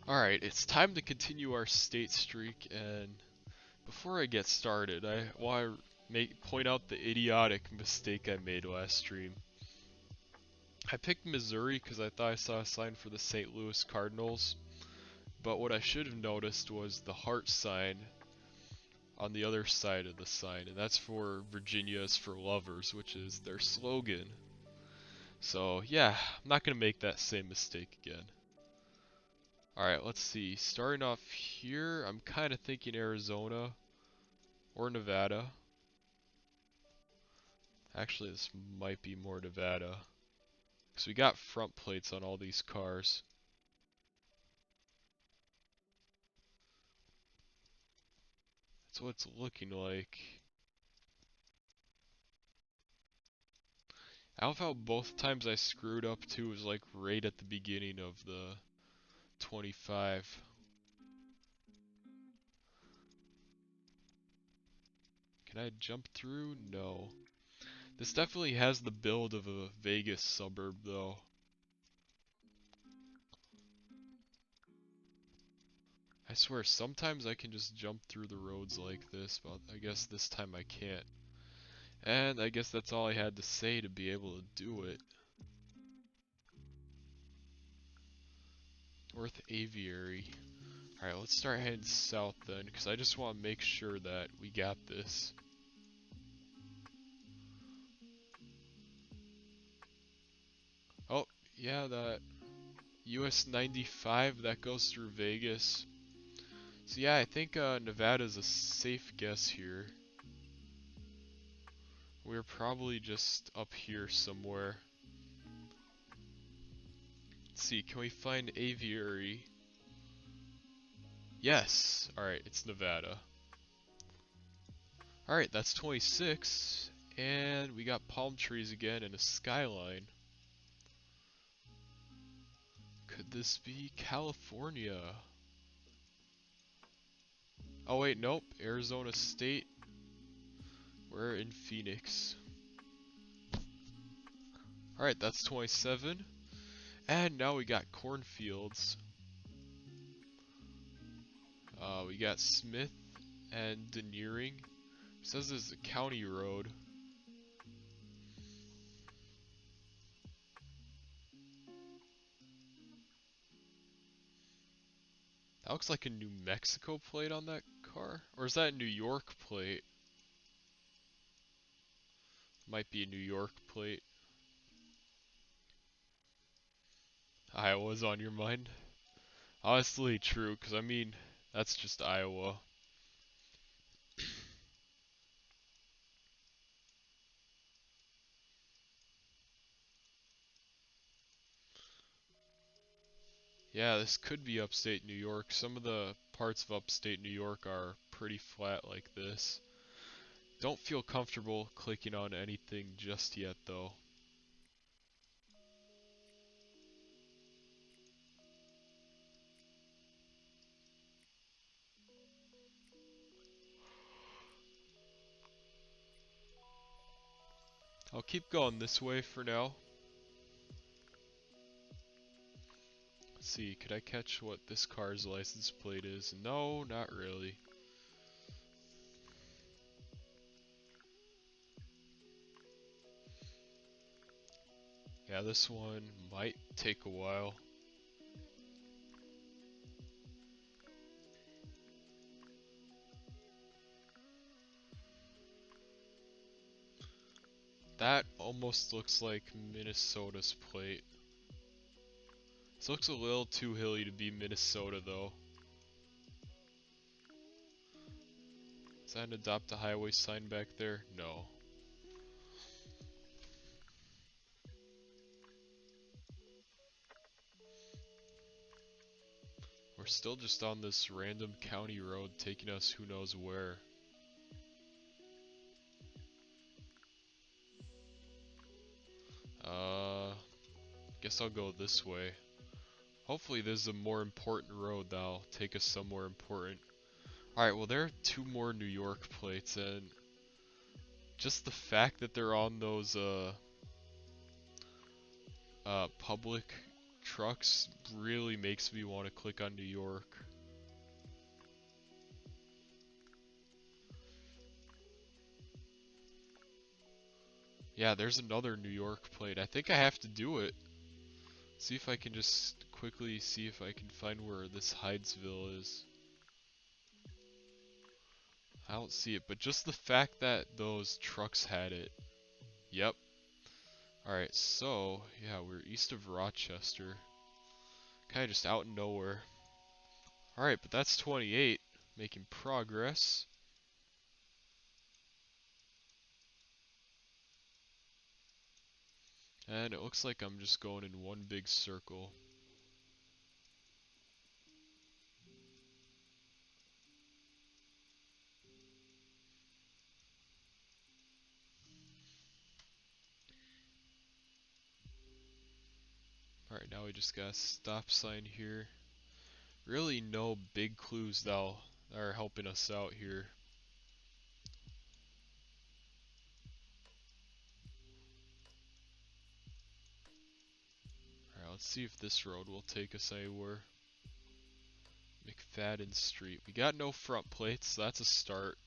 Alright, it's time to continue our state streak, and before I get started, I want to point out the idiotic mistake I made last stream. I picked Missouri because I thought I saw a sign for the St. Louis Cardinals, but what I should have noticed was the heart sign on the other side of the sign, and that's for Virginia is for Lovers, which is their slogan. So yeah, I'm not going to make that same mistake again. Alright, let's see. Starting off here, I'm kind of thinking Arizona or Nevada. Actually, this might be more Nevada. Because we got front plates on all these cars. That's what it's looking like. I love how both times I screwed up too was like right at the beginning of the 25. Can I jump through? No. This definitely has the build of a Vegas suburb though. I swear sometimes I can just jump through the roads like this, but I guess this time I can't. And I guess that's all I had to say to be able to do it. North Aviary. Alright, let's start heading south then, because I just want to make sure that we got this. Oh, yeah, that US 95 that goes through Vegas. So yeah, I think Nevada's a safe guess here. We're probably just up here somewhere. Let's see, can we find aviary? Yes! Alright, it's Nevada. Alright, that's 26. And we got palm trees again and a skyline. Could this be California? Oh wait, nope. Arizona State. We're in Phoenix. Alright, that's 27. And now we got cornfields. We got Smith and Deneering. It says this is a county road. That looks like a New Mexico plate on that car. Or is that a New York plate? Might be a New York plate. Iowa's on your mind? Honestly, true, because I mean, that's just Iowa. Yeah, this could be upstate New York. Some of the parts of upstate New York are pretty flat like this. Don't feel comfortable clicking on anything just yet though. I'll keep going this way for now. Let's see, could I catch what this car's license plate is? No, not really. Yeah, this one might take a while. That almost looks like Minnesota's plate. This looks a little too hilly to be Minnesota though. Is that an adopt a highway sign back there? No. We're still just on this random county road taking us who knows where. Guess I'll go this way. Hopefully there's a more important road that'll take us somewhere important. Alright, well there are two more New York plates, and just the fact that they're on those public trucks really makes me want to click on New York. Yeah, there's another New York plate. I think I have to do it. See if I can just quickly see if I can find where this Hydesville is. I don't see it, but just the fact that those trucks had it. Yep. Alright, so, yeah, we're east of Rochester. Kinda just out in nowhere. Alright, but that's 28. Making progress. And it looks like I'm just going in one big circle. Alright, now we just got a stop sign here. Really no big clues though that are helping us out here. Alright, let's see if this road will take us anywhere. McFadden Street. We got no front plates, so that's a start.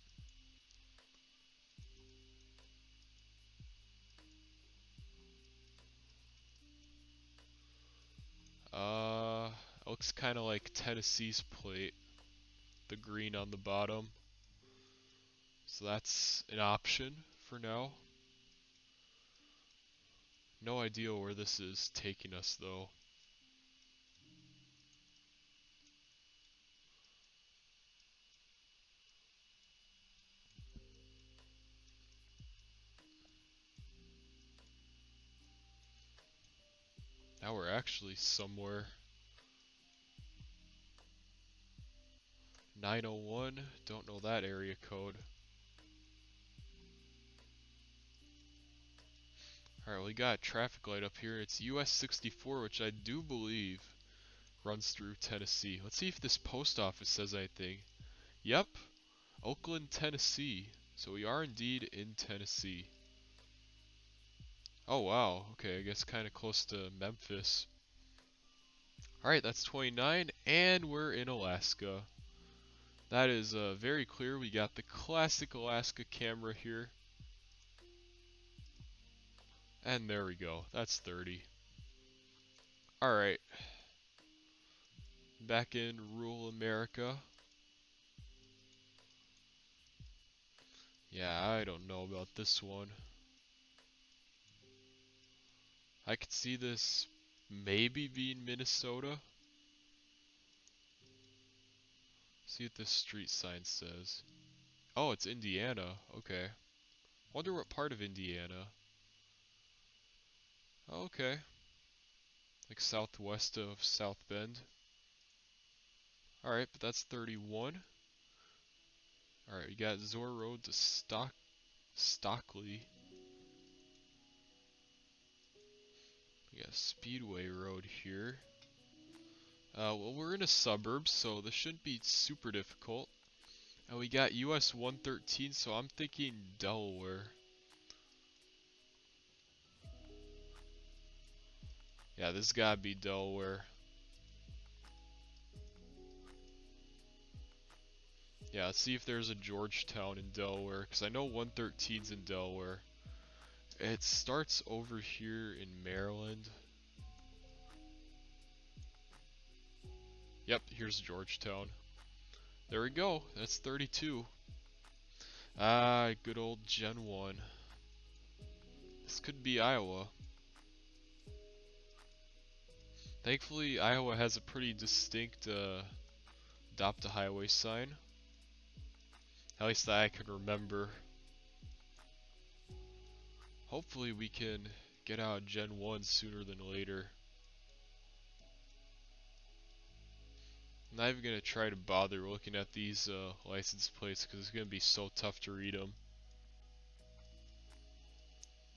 Looks kinda like Tennessee's plate. The green on the bottom. So that's an option for now. No idea where this is taking us though. Now we're actually somewhere. 901, don't know that area code. Alright, we got a traffic light up here. It's US 64, which I do believe runs through Tennessee. Let's see if this post office says anything. Yep, Oakland, Tennessee. So we are indeed in Tennessee. Oh wow, okay, I guess kind of close to Memphis. Alright, that's 29, and we're in Alaska. That is very clear. We got the classic Alaska camera here. And there we go, that's 30. Alright. Back in rural America. Yeah, I don't know about this one. I could see this maybe being Minnesota. See what this street sign says. Oh, it's Indiana. Okay. Wonder what part of Indiana. Oh, okay. Like southwest of South Bend. Alright, but that's 31. Alright, we got Zor Road to Stockley. We got Speedway Road here. Well, we're in a suburb, so this shouldn't be super difficult. And we got US 113, so I'm thinking Delaware. Yeah, this gotta be Delaware. Yeah, let's see if there's a Georgetown in Delaware, because I know 113's in Delaware. It starts over here in Maryland. Yep, here's Georgetown. There we go, that's 32. Ah, good old Gen 1. This could be Iowa. Thankfully, Iowa has a pretty distinct Adopt a Highway sign. At least that I can remember. Hopefully we can get out Gen 1 sooner than later. I'm not even gonna try to bother looking at these license plates because it's gonna be so tough to read them.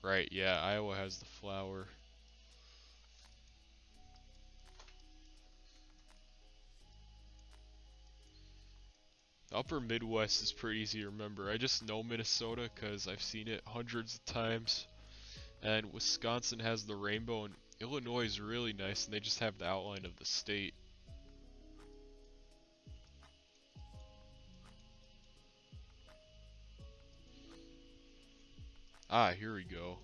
Right, yeah, Iowa has the flower. The upper Midwest is pretty easy to remember. I just know Minnesota because I've seen it hundreds of times. And Wisconsin has the rainbow, and Illinois is really nice, and they just have the outline of the state. Ah, here we go.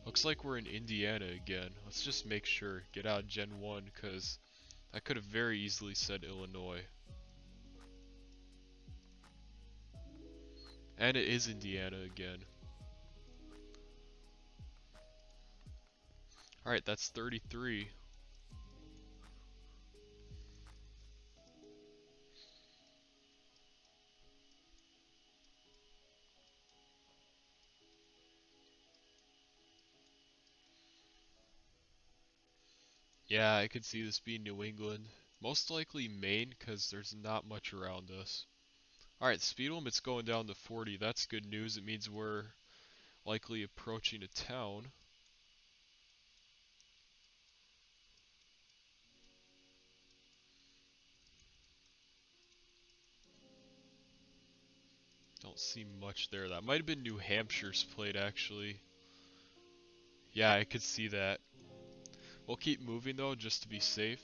Looks like we're in Indiana again. Let's just make sure. Get out Gen 1, because I could have very easily said Illinois. And it is Indiana again. Alright, that's 33. Yeah, I could see this being New England. Most likely Maine, because there's not much around us. Alright, speed limit's going down to 40. That's good news. It means we're likely approaching a town. Don't see much there. That might have been New Hampshire's plate, actually. Yeah, I could see that. We'll keep moving, though, just to be safe.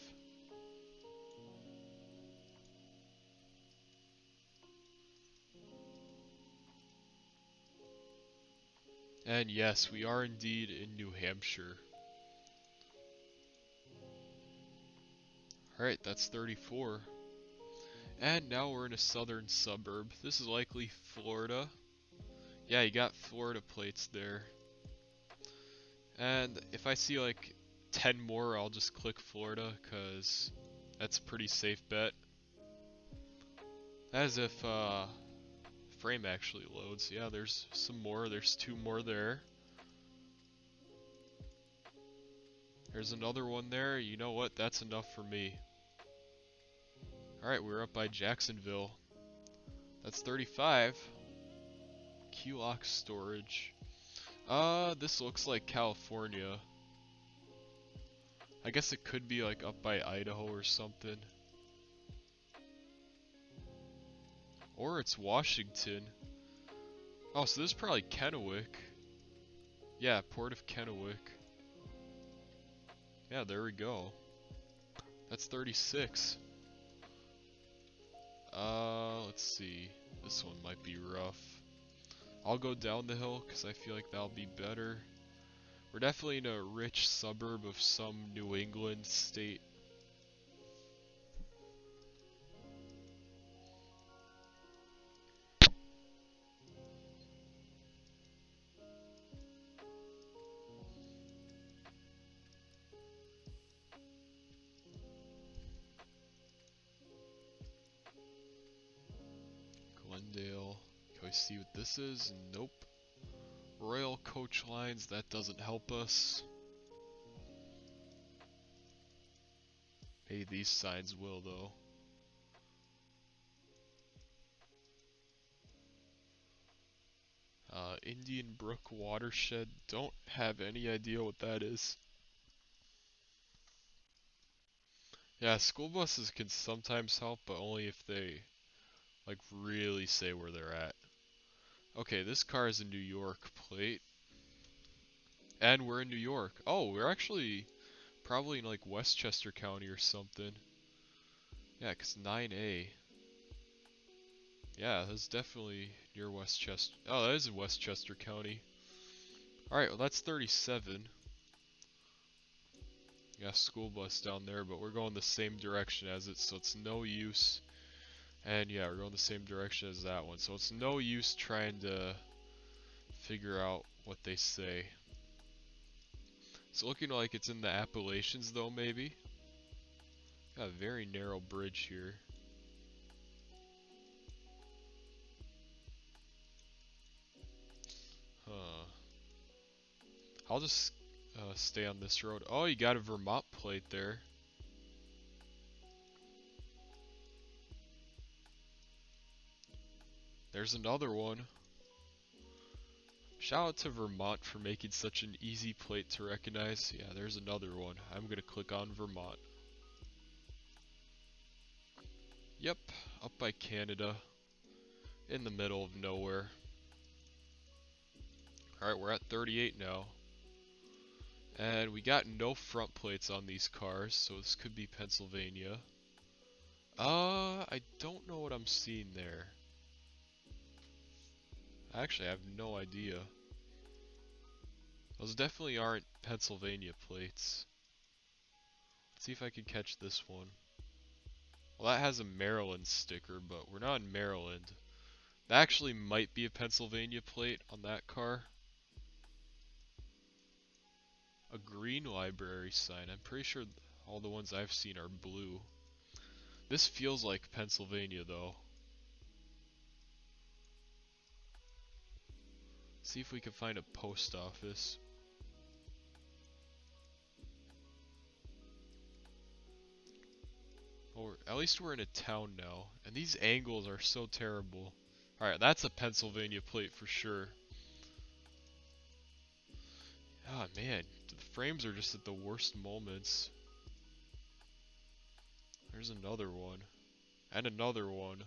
And yes, we are indeed in New Hampshire. Alright, that's 34. And now we're in a southern suburb. This is likely Florida. Yeah, you got Florida plates there. And if I see like 10 more, I'll just click Florida, because that's a pretty safe bet. As if frame actually loads. Yeah, there's some more. There's 2 more there. There's another one there. You know what? That's enough for me. Alright, we're up by Jacksonville. That's 35. Keylock storage. This looks like California. I guess it could be like up by Idaho or something. Or it's Washington. Oh, so this is probably Kennewick. Yeah, Port of Kennewick. Yeah, there we go. That's 36. Let's see. This one might be rough. I'll go down the hill because I feel like that'll be better. We're definitely in a rich suburb of some New England state. Glendale. Can we see what this is? Nope. Royal Coach Lines, that doesn't help us. Hey, these signs will though. Indian Brook Watershed, don't have any idea what that is. Yeah, school buses can sometimes help, but only if they, like, really say where they're at. Okay, this car is a New York plate. And we're in New York. Oh, we're actually probably in, like, Westchester County or something. Yeah, 'cause 9A. Yeah, that's definitely near Westchester. Oh, that is in Westchester County. Alright, well that's 37. Yeah, school bus down there, but we're going the same direction as it, so it's no use. And yeah, we're going the same direction as that one, so it's no use trying to figure out what they say. It's looking like it's in the Appalachians though, maybe. Got a very narrow bridge here. Huh. I'll just stay on this road. Oh, you got a Vermont plate there. There's another one. Shout out to Vermont for making such an easy plate to recognize. Yeah, there's another one. I'm gonna click on Vermont. Yep, up by Canada. In the middle of nowhere. Alright, we're at 38 now. And we got no front plates on these cars, so this could be Pennsylvania. I don't know what I'm seeing there. Actually, I have no idea. Those definitely aren't Pennsylvania plates. Let's see if I can catch this one. Well, that has a Maryland sticker, but we're not in Maryland. That actually might be a Pennsylvania plate on that car. A green library sign. I'm pretty sure all the ones I've seen are blue. This feels like Pennsylvania though. See if we can find a post office. Or at least we're in a town now. And these angles are so terrible. Alright, that's a Pennsylvania plate for sure. Ah man, the frames are just at the worst moments. There's another one. And another one.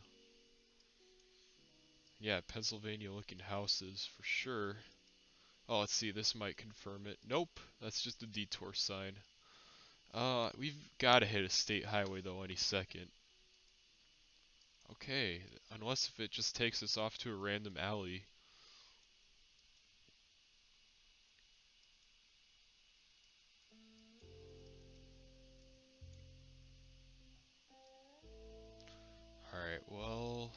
Yeah, Pennsylvania looking houses for sure. Oh, let's see, this might confirm it. Nope, that's just a detour sign. We've gotta hit a state highway though any second. Okay, unless if it just takes us off to a random alley. Alright, well...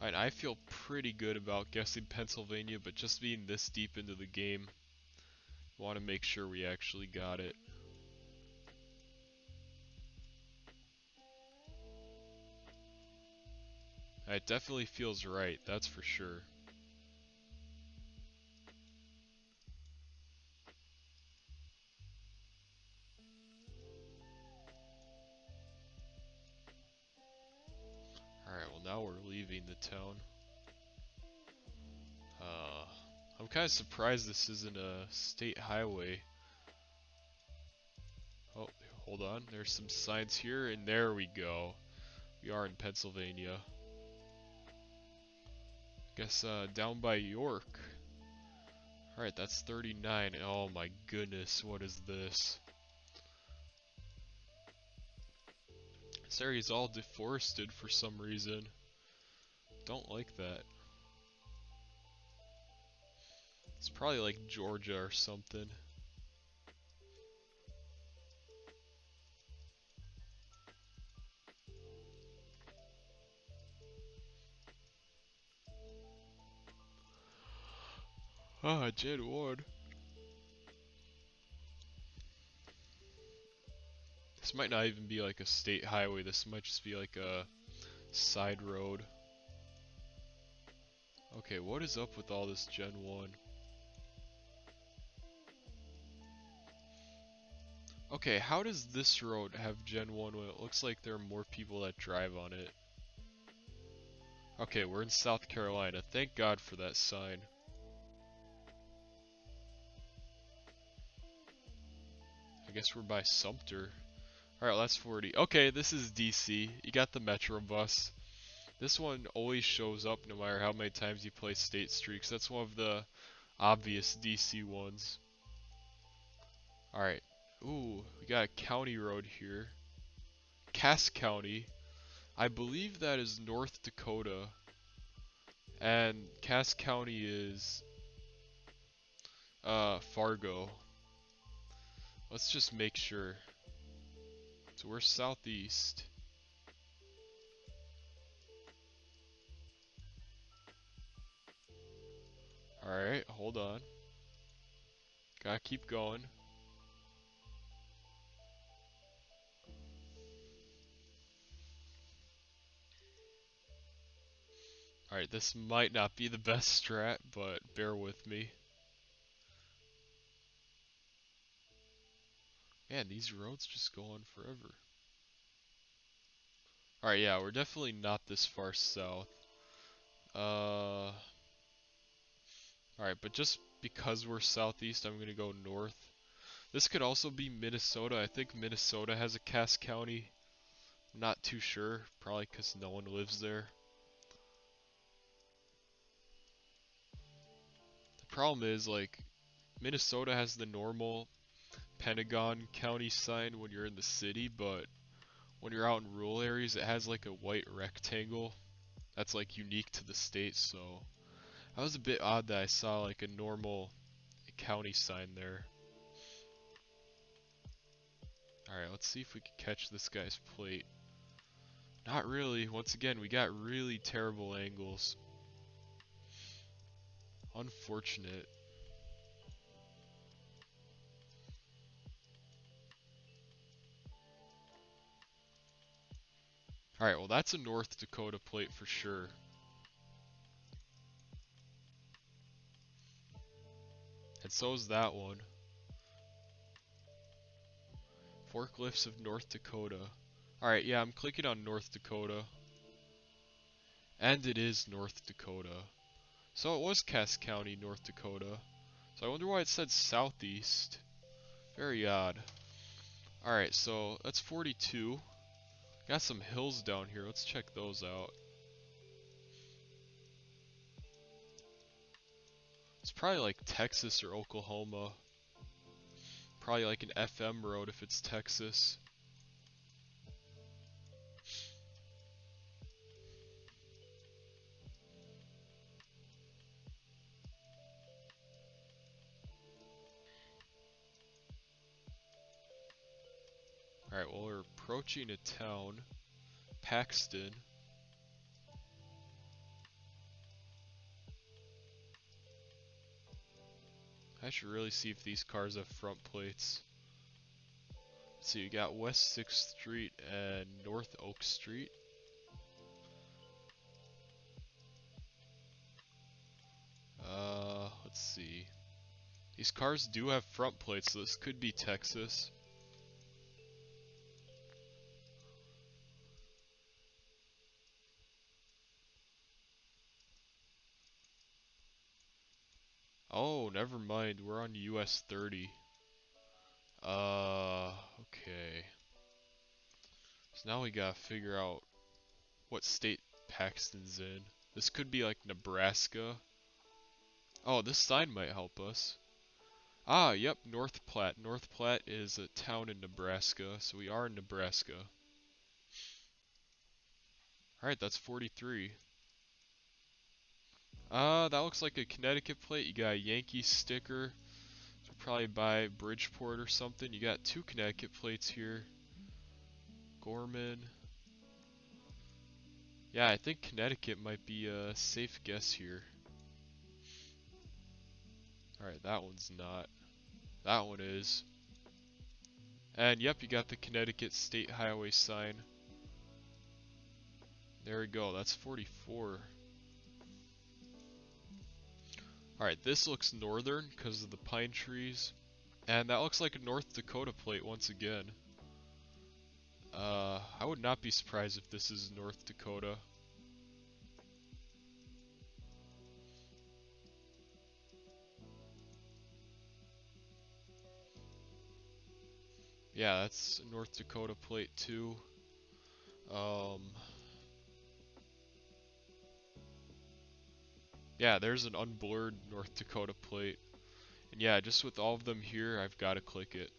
Alright, I feel pretty good about guessing Pennsylvania, but just being this deep into the game, want to make sure we actually got it. It definitely feels right, that's for sure. Alright, well now we're leaving the town. I'm kind of surprised this isn't a state highway. Oh, hold on, there's some signs here, and there we go. We are in Pennsylvania. Guess down by York. Alright, that's 39. Oh my goodness, what is this? This area's all deforested for some reason. Don't like that. It's probably like Georgia or something. Ah, Gen 1. This might not even be like a state highway, this might just be like a side road. Okay, what is up with all this Gen 1? Okay, how does this road have Gen 1 when it looks like there are more people that drive on it? Okay, we're in South Carolina. Thank God for that sign. I guess we're by Sumter. Alright, that's 40. Okay, this is DC. You got the Metro bus. This one always shows up no matter how many times you play State Streaks. That's one of the obvious DC ones. Alright. Ooh, we got a county road here. Cass County. I believe that is North Dakota. And Cass County is Fargo. Let's just make sure. So we're southeast. Alright, hold on. Gotta keep going. Alright, this might not be the best strat, but bear with me. Man, these roads just go on forever. Alright, yeah, we're definitely not this far south. Alright, but just because we're southeast, I'm gonna go north. This could also be Minnesota. I think Minnesota has a Cass County. I'm not too sure, probably because no one lives there. Problem is, like, Minnesota has the normal Pentagon County sign when you're in the city, but when you're out in rural areas, it has like a white rectangle that's like unique to the state. So that was a bit odd that I saw like a normal county sign there. Alright, let's see if we can catch this guy's plate. Not really. Once again, we got really terrible angles. Unfortunate. Alright, well that's a North Dakota plate for sure. And so is that one. Forklifts of North Dakota. Alright, yeah, I'm clicking on North Dakota. And it is North Dakota. So it was Cass County, North Dakota. So I wonder why it said southeast. Very odd. Alright, so that's 42. Got some hills down here. Let's check those out. It's probably like Texas or Oklahoma. Probably like an FM road if it's Texas. Alright, well we're approaching a town. Paxton. I should really see if these cars have front plates. So you got West 6th Street and North Oak Street. Let's see. These cars do have front plates, so this could be Texas. Oh, never mind. We're on US 30. Okay. So now we gotta figure out what state Paxton's in. This could be like Nebraska. Oh, this sign might help us. Ah, yep, North Platte. North Platte is a town in Nebraska, so we are in Nebraska. Alright, that's 43. That looks like a Connecticut plate. You got a Yankee sticker. So probably by Bridgeport or something. You got 2 Connecticut plates here. Gorman. Yeah, I think Connecticut might be a safe guess here. Alright, that one's not. That one is. And yep, you got the Connecticut State Highway sign. There we go, that's 44. Alright, this looks northern because of the pine trees. And that looks like a North Dakota plate once again. I would not be surprised if this is North Dakota. Yeah, that's a North Dakota plate too. Yeah, there's an unblurred North Dakota plate. And yeah, just with all of them here, I've got to click it.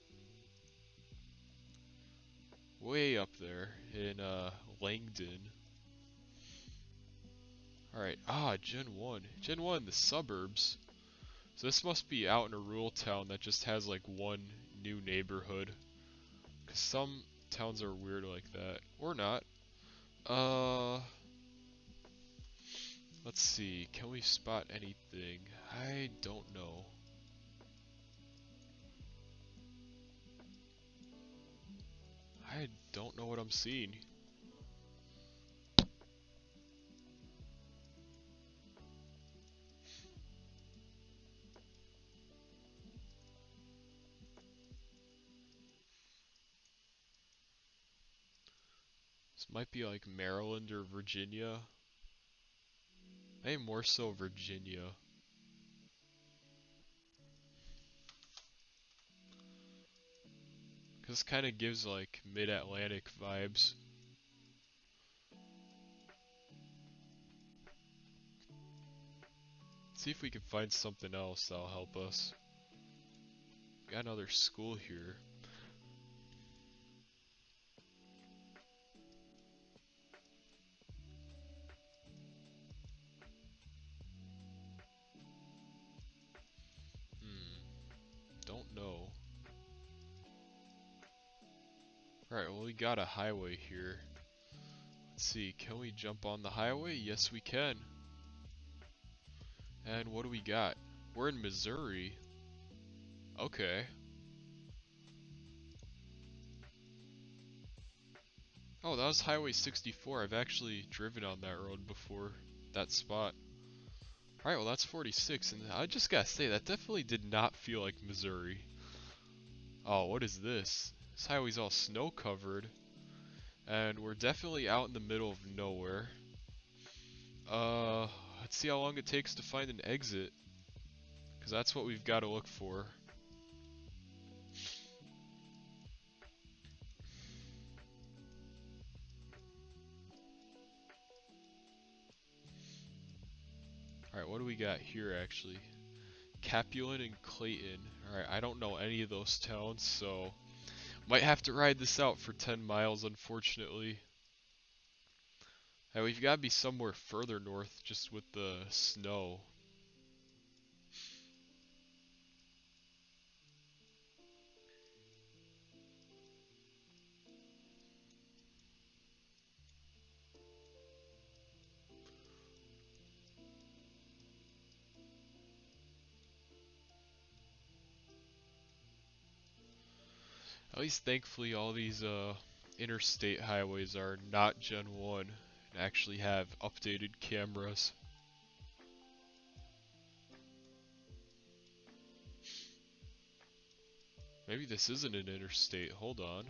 Way up there in Langdon. Alright, Gen 1. Gen 1, the suburbs. So this must be out in a rural town that just has like one new neighborhood. Because some towns are weird like that. Or not. Let's see. Can we spot anything? I don't know. I don't know what I'm seeing. This might be like Maryland or Virginia. Maybe more so Virginia. Because this kind of gives like mid-Atlantic vibes. see if we can find something else that'll help us. Got another school here. Don't know. Alright, well we got a highway here. Let's see, can we jump on the highway? Yes we can. And what do we got? We're in Missouri. Okay. Oh, that was Highway 64. I've actually driven on that road before. That spot. Alright, well that's 46, and I just gotta say, that definitely did not feel like Missouri. Oh, what is this? This highway's all snow covered. And we're definitely out in the middle of nowhere. Let's see how long it takes to find an exit. Because that's what we've got to look for. Alright, what do we got here actually? Capuan and Clayton. Alright, I don't know any of those towns, so might have to ride this out for 10 miles, unfortunately. Hey, we've got to be somewhere further north just with the snow. At least thankfully all these interstate highways are not Gen 1 and actually have updated cameras. Maybe this isn't an interstate, hold on.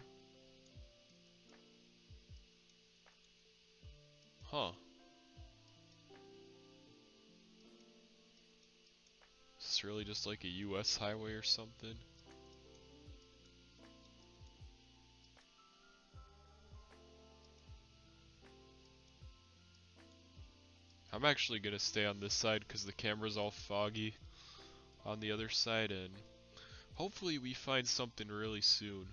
Huh. Is this really just like a US highway or something? I'm actually gonna stay on this side because the camera's all foggy on the other side, and hopefully we find something really soon.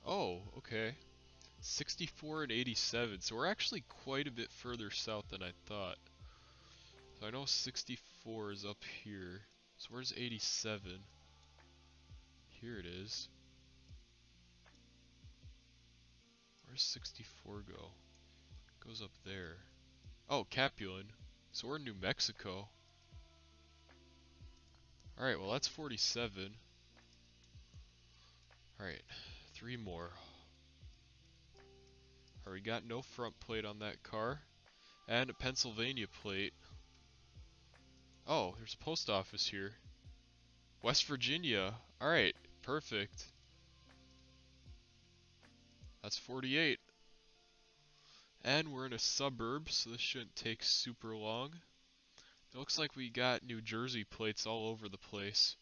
Oh, okay. 64 and 87, so we're actually quite a bit further south than I thought. So I know 64 is up here. So where's 87? Here it is. Where's 64 go? Goes up there. Oh, Capuan. So we're in New Mexico. Alright, well that's 47. Alright, 3 more. Alright, we got no front plate on that car. And a Pennsylvania plate. Oh, there's a post office here. West Virginia. Alright, perfect. That's 48. And we're in a suburb, so this shouldn't take super long. It looks like we got New Jersey plates all over the place.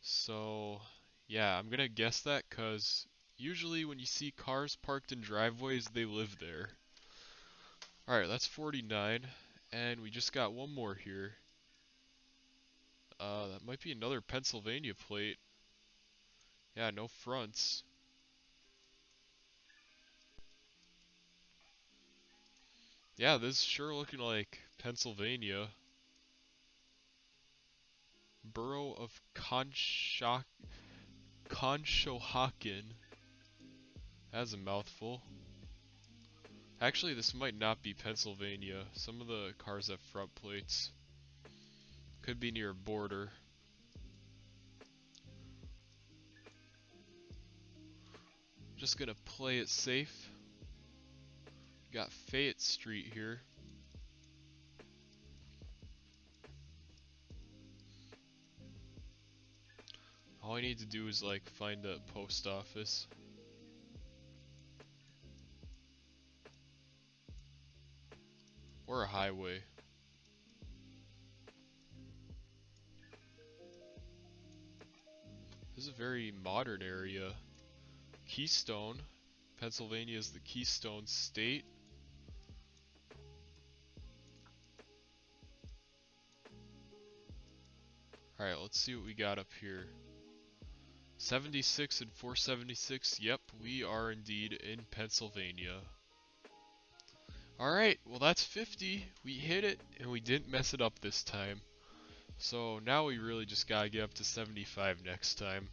So, yeah, I'm gonna guess that because usually when you see cars parked in driveways, they live there. Alright, that's 49. And we just got one more here. That might be another Pennsylvania plate. Yeah, no fronts. Yeah, this is sure looking like Pennsylvania. Borough of Conshohocken. That's a mouthful. Actually, this might not be Pennsylvania. Some of the cars have front plates. Could be near a border. Just gonna play it safe. Got Fayette Street here. All I need to do is like find a post office. or a highway. This is a very modern area. Keystone. Pennsylvania is the Keystone State. Alright, let's see what we got up here. 76 and 476. Yep, we are indeed in Pennsylvania. Alright, well that's 50. We hit it, and we didn't mess it up this time. So now we really just gotta get up to 75 next time.